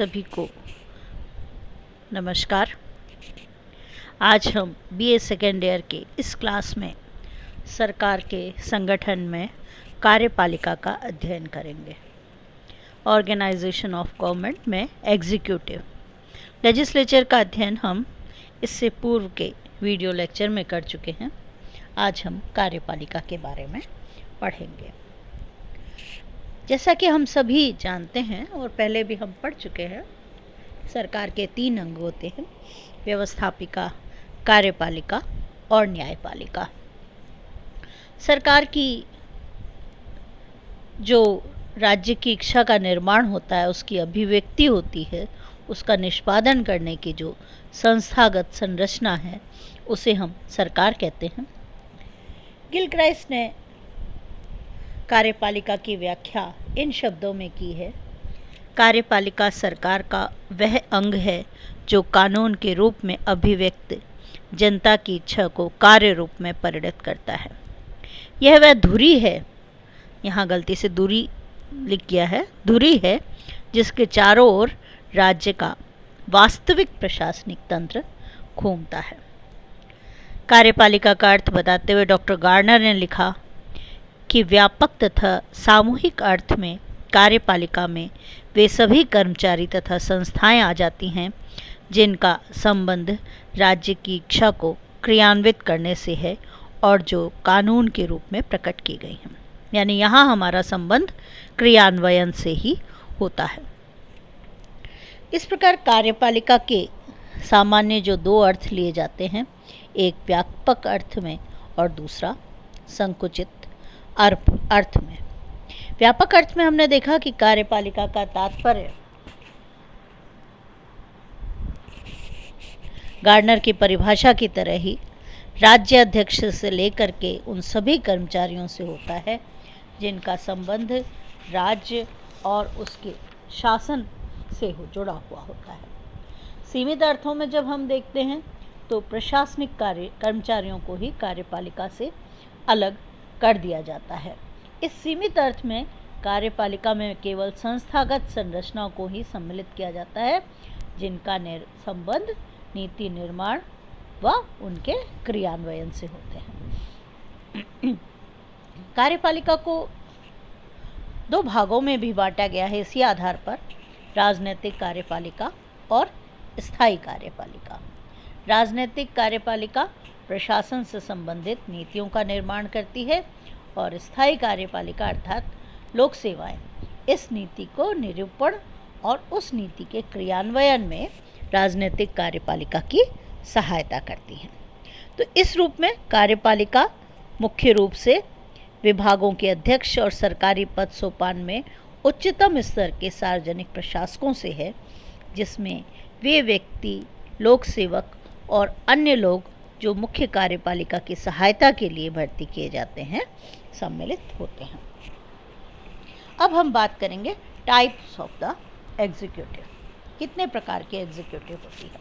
सभी को नमस्कार। आज हम बीए सेकेंड ईयर के इस क्लास में सरकार के संगठन में कार्यपालिका का अध्ययन करेंगे। ऑर्गेनाइजेशन ऑफ गवर्नमेंट में एग्जीक्यूटिव लेजिस्लेचर का अध्ययन हम इससे पूर्व के वीडियो लेक्चर में कर चुके हैं। आज हम कार्यपालिका के बारे में पढ़ेंगे। जैसा कि हम सभी जानते हैं और पहले भी हम पढ़ चुके हैं, सरकार के 3 अंग होते हैं: व्यवस्थापिका, कार्यपालिका और न्यायपालिका। सरकार की जो राज्य की इच्छा का निर्माण होता है, उसकी अभिव्यक्ति होती है, उसका निष्पादन करने की जो संस्थागत संरचना है, उसे हम सरकार कहते हैं। गिलक्राइस्ट ने कार्यपालिका की व्याख्या इन शब्दों में की है: कार्यपालिका सरकार का वह अंग है जो कानून के रूप में अभिव्यक्त जनता की इच्छा को कार्य रूप में परिणत करता है। यह वह धुरी है, यहाँ गलती से दूरी लिख गया है, धुरी है जिसके चारों ओर राज्य का वास्तविक प्रशासनिक तंत्र घूमता है। कार्यपालिका का अर्थ बताते हुए डॉक्टर गार्नर ने लिखा कि व्यापक तथा सामूहिक अर्थ में कार्यपालिका में वे सभी कर्मचारी तथा संस्थाएं आ जाती हैं जिनका संबंध राज्य की इच्छा को क्रियान्वित करने से है और जो कानून के रूप में प्रकट की गई हैं। यानी यहाँ हमारा संबंध क्रियान्वयन से ही होता है। इस प्रकार कार्यपालिका के सामान्य जो 2 अर्थ लिए जाते हैं, एक व्यापक अर्थ में और दूसरा संकुचित अर्थ में। व्यापक अर्थ में हमने देखा कि कार्यपालिका का तात्पर्य गार्नर की परिभाषा की तरह ही राज्य अध्यक्ष से लेकर के उन सभी कर्मचारियों से होता है जिनका संबंध राज्य और उसके शासन से जुड़ा हुआ होता है। सीमित अर्थों में जब हम देखते हैं तो प्रशासनिक कर्मचारियों को ही कार्यपालिका से अलग कर दिया जाता है। इस सीमित अर्थ में कार्यपालिका में केवल संस्थागत संरचनाओं को ही सम्मिलित किया जाता है जिनका संबंध नीति निर्माण व उनके क्रियान्वयन से होते हैं। कार्यपालिका को 2 भागों में भी बांटा गया है इसी आधार पर: राजनीतिक कार्यपालिका और स्थायी कार्यपालिका। राजनीतिक कार्यपालिका प्रशासन से संबंधित नीतियों का निर्माण करती है और स्थायी कार्यपालिका अर्थात लोक सेवाएं इस नीति को निरूपण और उस नीति के क्रियान्वयन में राजनीतिक कार्यपालिका की सहायता करती हैं। तो इस रूप में कार्यपालिका मुख्य रूप से विभागों के अध्यक्ष और सरकारी पद सोपान में उच्चतम स्तर के सार्वजनिक प्रशासकों से है, जिसमें वे व्यक्ति, लोक सेवक और अन्य लोग जो मुख्य कार्यपालिका की सहायता के लिए भर्ती किए जाते हैं सम्मिलित होते हैं। अब हम बात करेंगे टाइप्स ऑफ द एग्जीक्यूटिव। कितने प्रकार के एग्जीक्यूटिव होती है,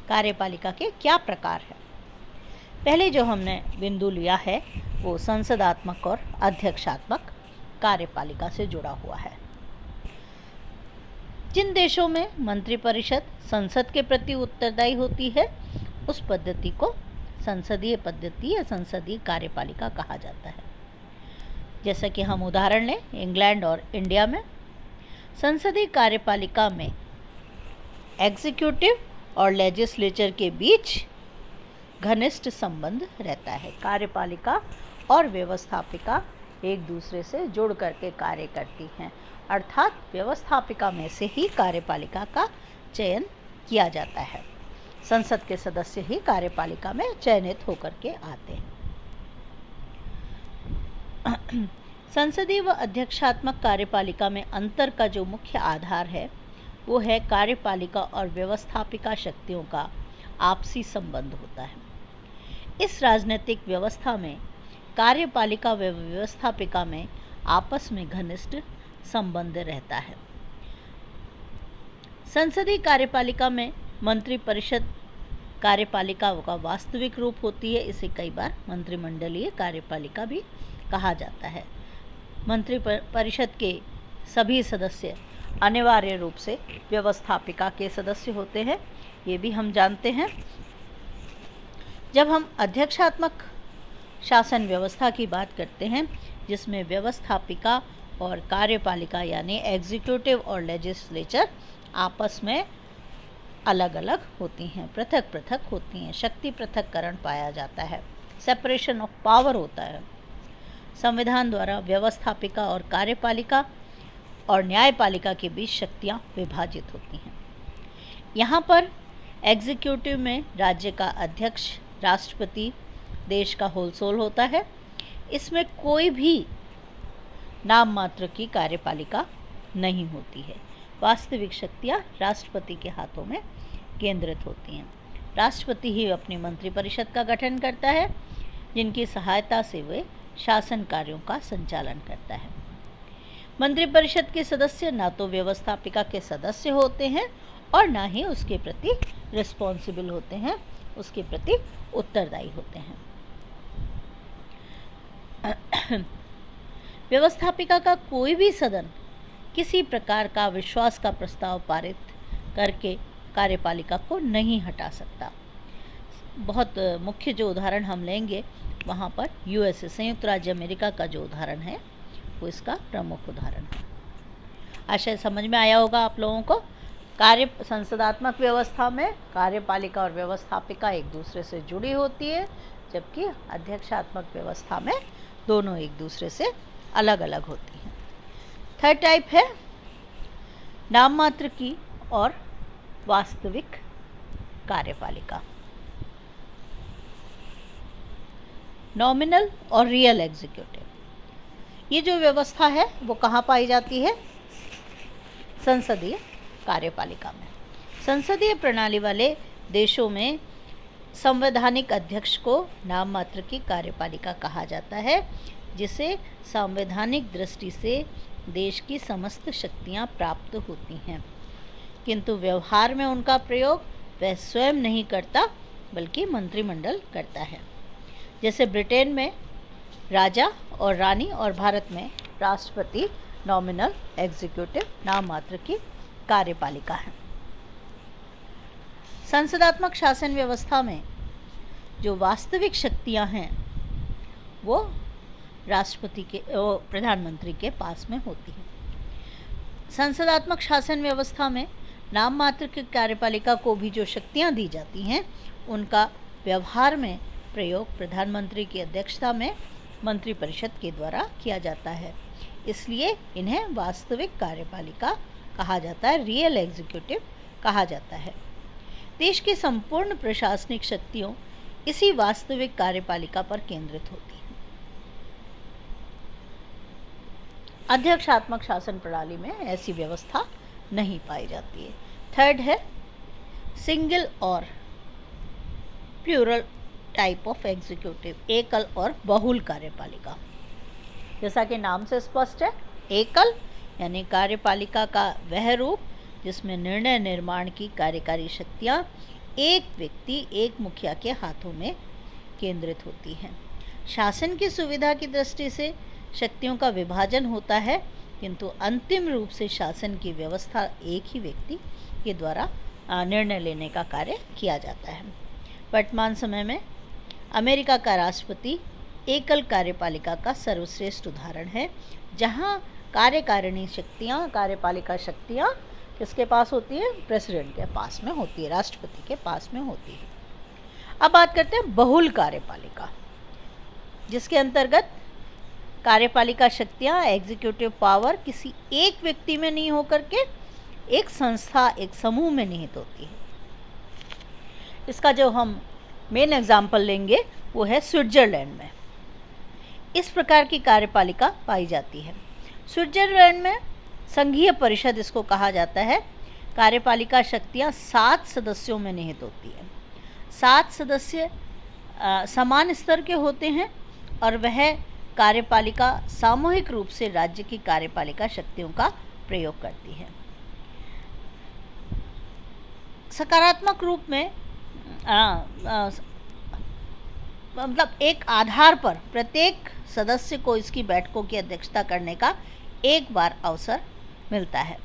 कार्यपालिका के क्या प्रकार हैं। पहले जो हमने बिंदु लिया है वो संसदात्मक और अध्यक्षात्मक कार्यपालिका से जुड़ा हुआ है। जिन देशों में मंत्रिपरिषद संसद के प्रति उत्तरदायी होती है, उस पद्धति को संसदीय पद्धति या संसदीय कार्यपालिका कहा जाता है। जैसा कि हम उदाहरण लें, इंग्लैंड और इंडिया में संसदीय कार्यपालिका में एग्जीक्यूटिव और लेजिस्लेचर के बीच घनिष्ठ संबंध रहता है। कार्यपालिका और व्यवस्थापिका एक दूसरे से जुड़ करके कार्य करती हैं, अर्थात व्यवस्थापिका में से ही कार्यपालिका का चयन किया जाता है। संसद के सदस्य ही कार्यपालिका में चयनित होकर के आते हैं। संसदीय व अध्यक्षात्मक कार्यपालिका में अंतर का जो मुख्य आधार है वो है कार्यपालिका और व्यवस्थापिका शक्तियों का आपसी संबंध होता है। इस राजनीतिक व्यवस्था में कार्यपालिका व व्यवस्थापिका में आपस में घनिष्ठ संबंध रहता है। संसदीय कार्यपालिका में मंत्रिपरिषद कार्यपालिका का वास्तविक रूप होती है। इसे कई बार मंत्रिमंडलीय कार्यपालिका भी कहा जाता है। मंत्रिपरिषद के सभी सदस्य अनिवार्य रूप से व्यवस्थापिका के सदस्य होते हैं, ये भी हम जानते हैं। जब हम अध्यक्षात्मक शासन व्यवस्था की बात करते हैं, जिसमें व्यवस्थापिका और कार्यपालिका यानी एग्जीक्यूटिव और लेजिस्लेचर आपस में अलग अलग होती हैं, पृथक पृथक होती हैं, शक्ति पृथक्करण पाया जाता है, सेपरेशन ऑफ पावर होता है। संविधान द्वारा व्यवस्थापिका और कार्यपालिका और न्यायपालिका के बीच शक्तियाँ विभाजित होती हैं। यहाँ पर एग्जीक्यूटिव में राज्य का अध्यक्ष राष्ट्रपति देश का होल सोल होता है। इसमें कोई भी नाम मात्र की कार्यपालिका नहीं होती है। वास्तविक शक्तियाँ राष्ट्रपति के हाथों में केंद्रित होती हैं। राष्ट्रपति ही अपनी मंत्रिपरिषद का गठन करता है, जिनकी सहायता से वे शासन कार्यों का संचालन करता है। मंत्रिपरिषद के सदस्य ना तो व्यवस्थापिका के सदस्य होते हैं और ना ही उसके प्रति रिस्पॉन्सिबल होते हैं, उसके प्रति उत्तरदायी होते हैं। व्यवस्थापिका का कोई भी सदन किसी प्रकार का विश्वास का प्रस्ताव पारित करके कार्यपालिका को नहीं हटा सकता। बहुत मुख्य जो उदाहरण हम लेंगे वहाँ पर यूएसए संयुक्त राज्य अमेरिका का जो उदाहरण है वो इसका प्रमुख उदाहरण है। आशय समझ में आया होगा आप लोगों को। संसदात्मक व्यवस्था में कार्यपालिका और व्यवस्थापिका एक दूसरे से जुड़ी होती है, जबकि अध्यक्षात्मक व्यवस्था में दोनों एक दूसरे से अलग अलग होती हैं। थर्ड टाइप है नाम मात्र की और वास्तविक कार्यपालिका, नॉमिनल और रियल एग्जीक्यूटिव। ये जो व्यवस्था है वो कहाँ पाई जाती है? संसदीय कार्यपालिका में। संसदीय प्रणाली वाले देशों में संवैधानिक अध्यक्ष को नाम मात्र की कार्यपालिका कहा जाता है, जिसे संवैधानिक दृष्टि से देश की समस्त शक्तियां प्राप्त होती हैं, किंतु व्यवहार में उनका प्रयोग वह स्वयं नहीं करता बल्कि मंत्रिमंडल करता है। जैसे ब्रिटेन में राजा और रानी और भारत में राष्ट्रपति नॉमिनल एग्जीक्यूटिव नाम मात्र की कार्यपालिका है। संसदात्मक शासन व्यवस्था में जो वास्तविक शक्तियां हैं वो राष्ट्रपति के प्रधानमंत्री के पास में होती हैं। संसदात्मक शासन व्यवस्था में नाम मात्र की कार्यपालिका को भी जो शक्तियां दी जाती हैं उनका व्यवहार में प्रयोग प्रधानमंत्री की अध्यक्षता में मंत्रिपरिषद के द्वारा किया जाता है। इसलिए इन्हें वास्तविक कार्यपालिका कहा जाता है, रियल एग्जीक्यूटिव कहा जाता है। देश की संपूर्ण प्रशासनिक शक्तियों इसी वास्तविक कार्यपालिका पर केंद्रित होती हैं। अध्यक्षात्मक शासन प्रणाली में ऐसी व्यवस्था नहीं पाई जाती है। थर्ड है सिंगल और प्लूरल टाइप ऑफ एग्जीक्यूटिव, एकल और बहुल कार्यपालिका। जैसा कि नाम से स्पष्ट है, एकल यानी कार्यपालिका का वह रूप जिसमें निर्णय निर्माण की कार्यकारी शक्तियाँ एक व्यक्ति एक मुखिया के हाथों में केंद्रित होती हैं। शासन की सुविधा की दृष्टि से शक्तियों का विभाजन होता है, किंतु अंतिम रूप से शासन की व्यवस्था एक ही व्यक्ति के द्वारा निर्णय लेने का कार्य किया जाता है। वर्तमान समय में अमेरिका का राष्ट्रपति एकल कार्यपालिका का सर्वश्रेष्ठ उदाहरण है, जहां कार्यकारिणी शक्तियां, कार्यपालिका शक्तियां किसके पास होती है? प्रेसिडेंट के पास में होती है, राष्ट्रपति के पास में होती है। अब बात करते हैं बहुल कार्यपालिका, जिसके अंतर्गत कार्यपालिका शक्तियां, एग्जीक्यूटिव पावर किसी एक व्यक्ति में नहीं होकर के एक संस्था, एक समूह में निहित होती है। इसका जो हम मेन एग्जाम्पल लेंगे वो है स्विट्जरलैंड में। इस प्रकार की कार्यपालिका पाई जाती है। स्विट्जरलैंड में संघीय परिषद इसको कहा जाता है। कार्यपालिका शक्तियाँ 7 सदस्यों में निहित होती है। 7 सदस्य समान स्तर के होते हैं और वह कार्यपालिका सामूहिक रूप से राज्य की कार्यपालिका शक्तियों का प्रयोग करती है। सकारात्मक रूप में मतलब एक आधार पर प्रत्येक सदस्य को इसकी बैठकों की अध्यक्षता करने का एक बार अवसर मिलता है।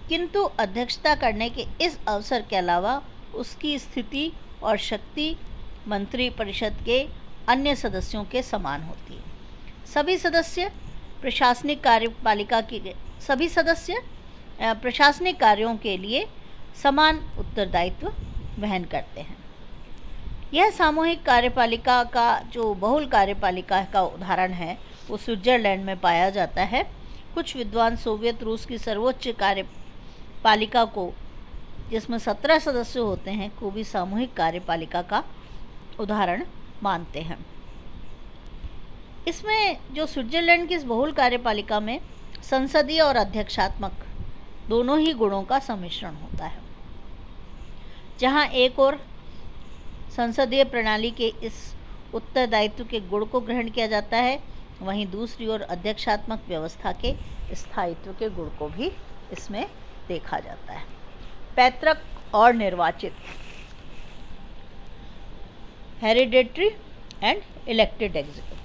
किंतु अध्यक्षता करने के इस अवसर के अलावा उसकी स्थिति और शक्ति मंत्री परिषद के अन्य सदस्यों के समान होती है। सभी सदस्य प्रशासनिक कार्यों के लिए समान उत्तरदायित्व वहन करते हैं। यह सामूहिक कार्यपालिका का जो बहुल कार्यपालिका का उदाहरण है वो स्विट्जरलैंड में पाया जाता है। कुछ विद्वान सोवियत रूस की सर्वोच्च कार्यपालिका को, जिसमें 17 सदस्य होते हैं, को भी सामूहिक कार्यपालिका का उदाहरण मानते हैं। इसमें जो स्विट्जरलैंड की इस बहुल कार्यपालिका में संसदीय और अध्यक्षात्मक दोनों ही गुणों का सम्मिश्रण होता है। जहां एक और संसदीय प्रणाली के इस उत्तरदायित्व के गुण को ग्रहण किया जाता है, वहीं दूसरी ओर अध्यक्षात्मक व्यवस्था के स्थायित्व के गुण को भी इसमें देखा जाता है। पैतृक और निर्वाचित, हेरिडेटरी एंड इलेक्टेड एग्जीक्यूटिव।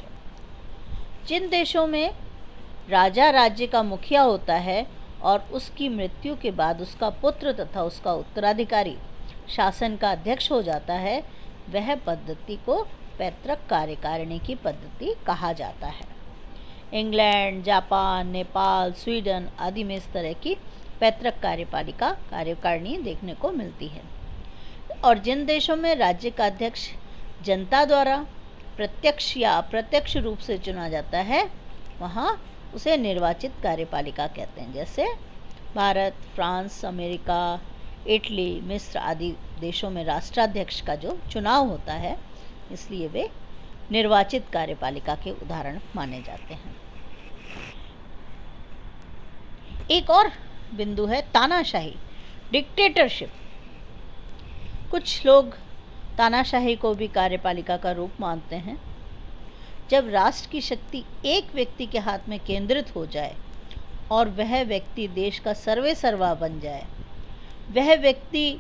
जिन देशों में राजा राज्य का मुखिया होता है और उसकी मृत्यु के बाद उसका पुत्र तथा उसका उत्तराधिकारी शासन का अध्यक्ष हो जाता है, वह पद्धति को पैतृक कार्यकारिणी की पद्धति कहा जाता है। इंग्लैंड, जापान, नेपाल, स्वीडन आदि में इस तरह की पैतृक कार्यकारिणी देखने को मिलती है। और जिन देशों में राज्य का अध्यक्ष जनता द्वारा प्रत्यक्ष या अप्रत्यक्ष रूप से चुना जाता है, वहाँ उसे निर्वाचित कार्यपालिका कहते हैं। जैसे भारत, फ्रांस, अमेरिका, इटली, मिस्र आदि देशों में राष्ट्राध्यक्ष का जो चुनाव होता है, इसलिए वे निर्वाचित कार्यपालिका के उदाहरण माने जाते हैं। एक और बिंदु है तानाशाही, डिक्टेटरशिप। कुछ लोग तानाशाही को भी कार्यपालिका का रूप मानते हैं। जब राष्ट्र की शक्ति एक व्यक्ति के हाथ में केंद्रित हो जाए और वह व्यक्ति देश का सर्वेसर्वा बन जाए, वह व्यक्ति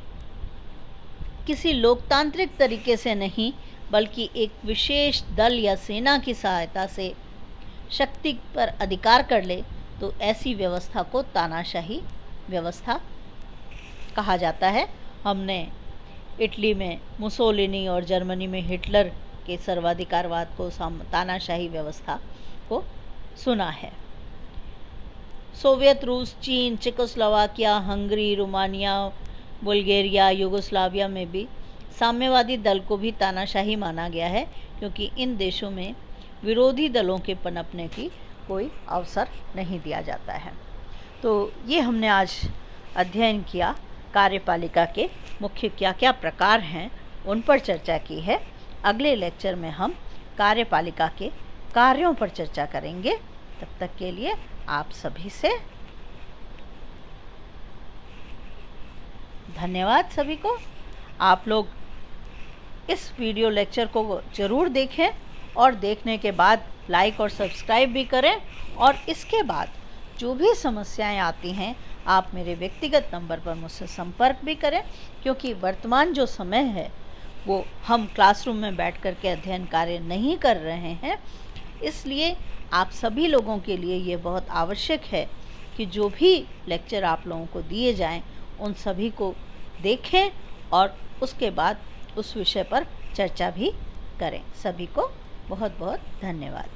किसी लोकतांत्रिक तरीके से नहीं बल्कि एक विशेष दल या सेना की सहायता से शक्ति पर अधिकार कर ले, तो ऐसी व्यवस्था को तानाशाही व्यवस्था कहा जाता है। हमने इटली में मुसोलिनी और जर्मनी में हिटलर के सर्वाधिकारवाद को, तानाशाही व्यवस्था को सुना है। सोवियत रूस, चीन, Czechoslovakia, Hungary, Romania, Bulgaria, Yugoslavia में भी साम्यवादी दल को भी तानाशाही माना गया है, क्योंकि इन देशों में विरोधी दलों के पनपने की कोई अवसर नहीं दिया जाता है। तो ये हमने आज अध्ययन किया, कार्यपालिका के मुख्य क्या क्या प्रकार हैं उन पर चर्चा की है। अगले लेक्चर में हम कार्यपालिका के कार्यों पर चर्चा करेंगे। तब तक के लिए आप सभी से धन्यवाद। सभी को, आप लोग इस वीडियो लेक्चर को ज़रूर देखें और देखने के बाद लाइक और सब्सक्राइब भी करें। और इसके बाद जो भी समस्याएं आती हैं, आप मेरे व्यक्तिगत नंबर पर मुझसे संपर्क भी करें, क्योंकि वर्तमान जो समय है वो हम क्लासरूम में बैठ कर के अध्ययन कार्य नहीं कर रहे हैं। इसलिए आप सभी लोगों के लिए ये बहुत आवश्यक है कि जो भी लेक्चर आप लोगों को दिए जाएं, उन सभी को देखें और उसके बाद उस विषय पर चर्चा भी करें। सभी को बहुत बहुत धन्यवाद।